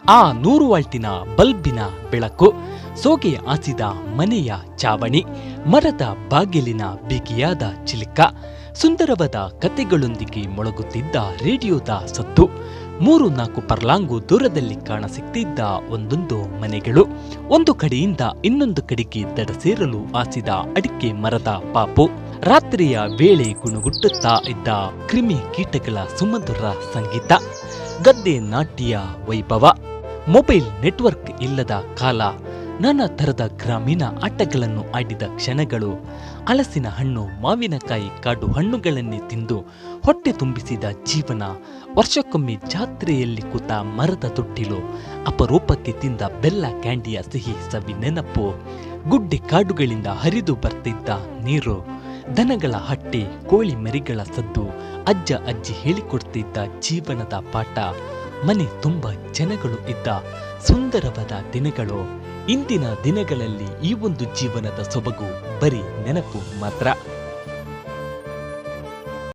ಆ 100 ವಾಲ್ಟಿನ ಬಲ್ಬಿನ ಬೆಳಕು, ಸೋಗೆ ಹಾಸಿದ ಮನೆಯ ಚಾವಣಿ, ಮರದ ಬಾಗಿಲಿನ ಬಿಗಿಯಾದ ಚಿಲಿಕ, ಸುಂದರವಾದ ಕತೆಗಳೊಂದಿಗೆ ಮೊಳಗುತ್ತಿದ್ದ ರೇಡಿಯೋದ ಸದ್ದು, 3-4 ಪರ್ಲಾಂಗು ದೂರದಲ್ಲಿ ಕಾಣಸಿಗ್ತಿದ್ದ ಒಂದೊಂದು ಮನೆಗಳು, ಒಂದು ಕಡೆಯಿಂದ ಇನ್ನೊಂದು ಕಡೆಗೆ ದಡ ಸೇರಲು ಹಾಸಿದ ಅಡಿಕೆ ಮರದ ಪಾಪು, ರಾತ್ರಿಯ ವೇಳೆ ಗುಣಗುಟ್ಟುತ್ತಾ ಇದ್ದ ಕ್ರಿಮಿ ಕೀಟಗಳ ಸುಮಧುರ ಸಂಗೀತ, ಗದ್ದೆ ನಾಟ್ಯ ವೈಭವ, ಮೊಬೈಲ್ ನೆಟ್ವರ್ಕ್ ಇಲ್ಲದ ಕಾಲ, ನಾನಾ ತರದ ಗ್ರಾಮೀಣ ಆಟಗಳನ್ನು ಆಡಿದ ಕ್ಷಣಗಳು, ಹಲಸಿನ ಹಣ್ಣು, ಮಾವಿನಕಾಯಿ, ಕಾಡು ಹಣ್ಣುಗಳನ್ನೇ ತಿಂದು ಹೊಟ್ಟೆ ತುಂಬಿಸಿದ ಜೀವನ, ವರ್ಷಕ್ಕೊಮ್ಮೆ ಜಾತ್ರೆಯಲ್ಲಿ ಕೂತ ಮರದ ತೊಟ್ಟಿಲು, ಅಪರೂಪಕ್ಕೆ ತಿಂದ ಬೆಲ್ಲ ಕ್ಯಾಂಡಿಯ ಸಿಹಿ ಸವಿ ನೆನಪು, ಗುಡ್ಡೆ ಕಾಡುಗಳಿಂದ ಹರಿದು ಬರ್ತಿದ್ದ ನೀರು, ದನಗಳ ಹಟ್ಟೆ, ಕೋಳಿ ಮರಿಗಳ ಸದ್ದು, ಅಜ್ಜ ಅಜ್ಜಿ ಹೇಳಿಕೊಡ್ತಿದ್ದ ಜೀವನದ ಪಾಠ, ಮನೆ ತುಂಬ ಜನಗಳು ಇದ್ದ ಸುಂದರವಾದ ದಿನಗಳು. ಇಂದಿನ ದಿನಗಳಲ್ಲಿ ಈ ಒಂದು ಜೀವನದ ಸೊಬಗು ಬರೀ ನೆನಪು ಮಾತ್ರ.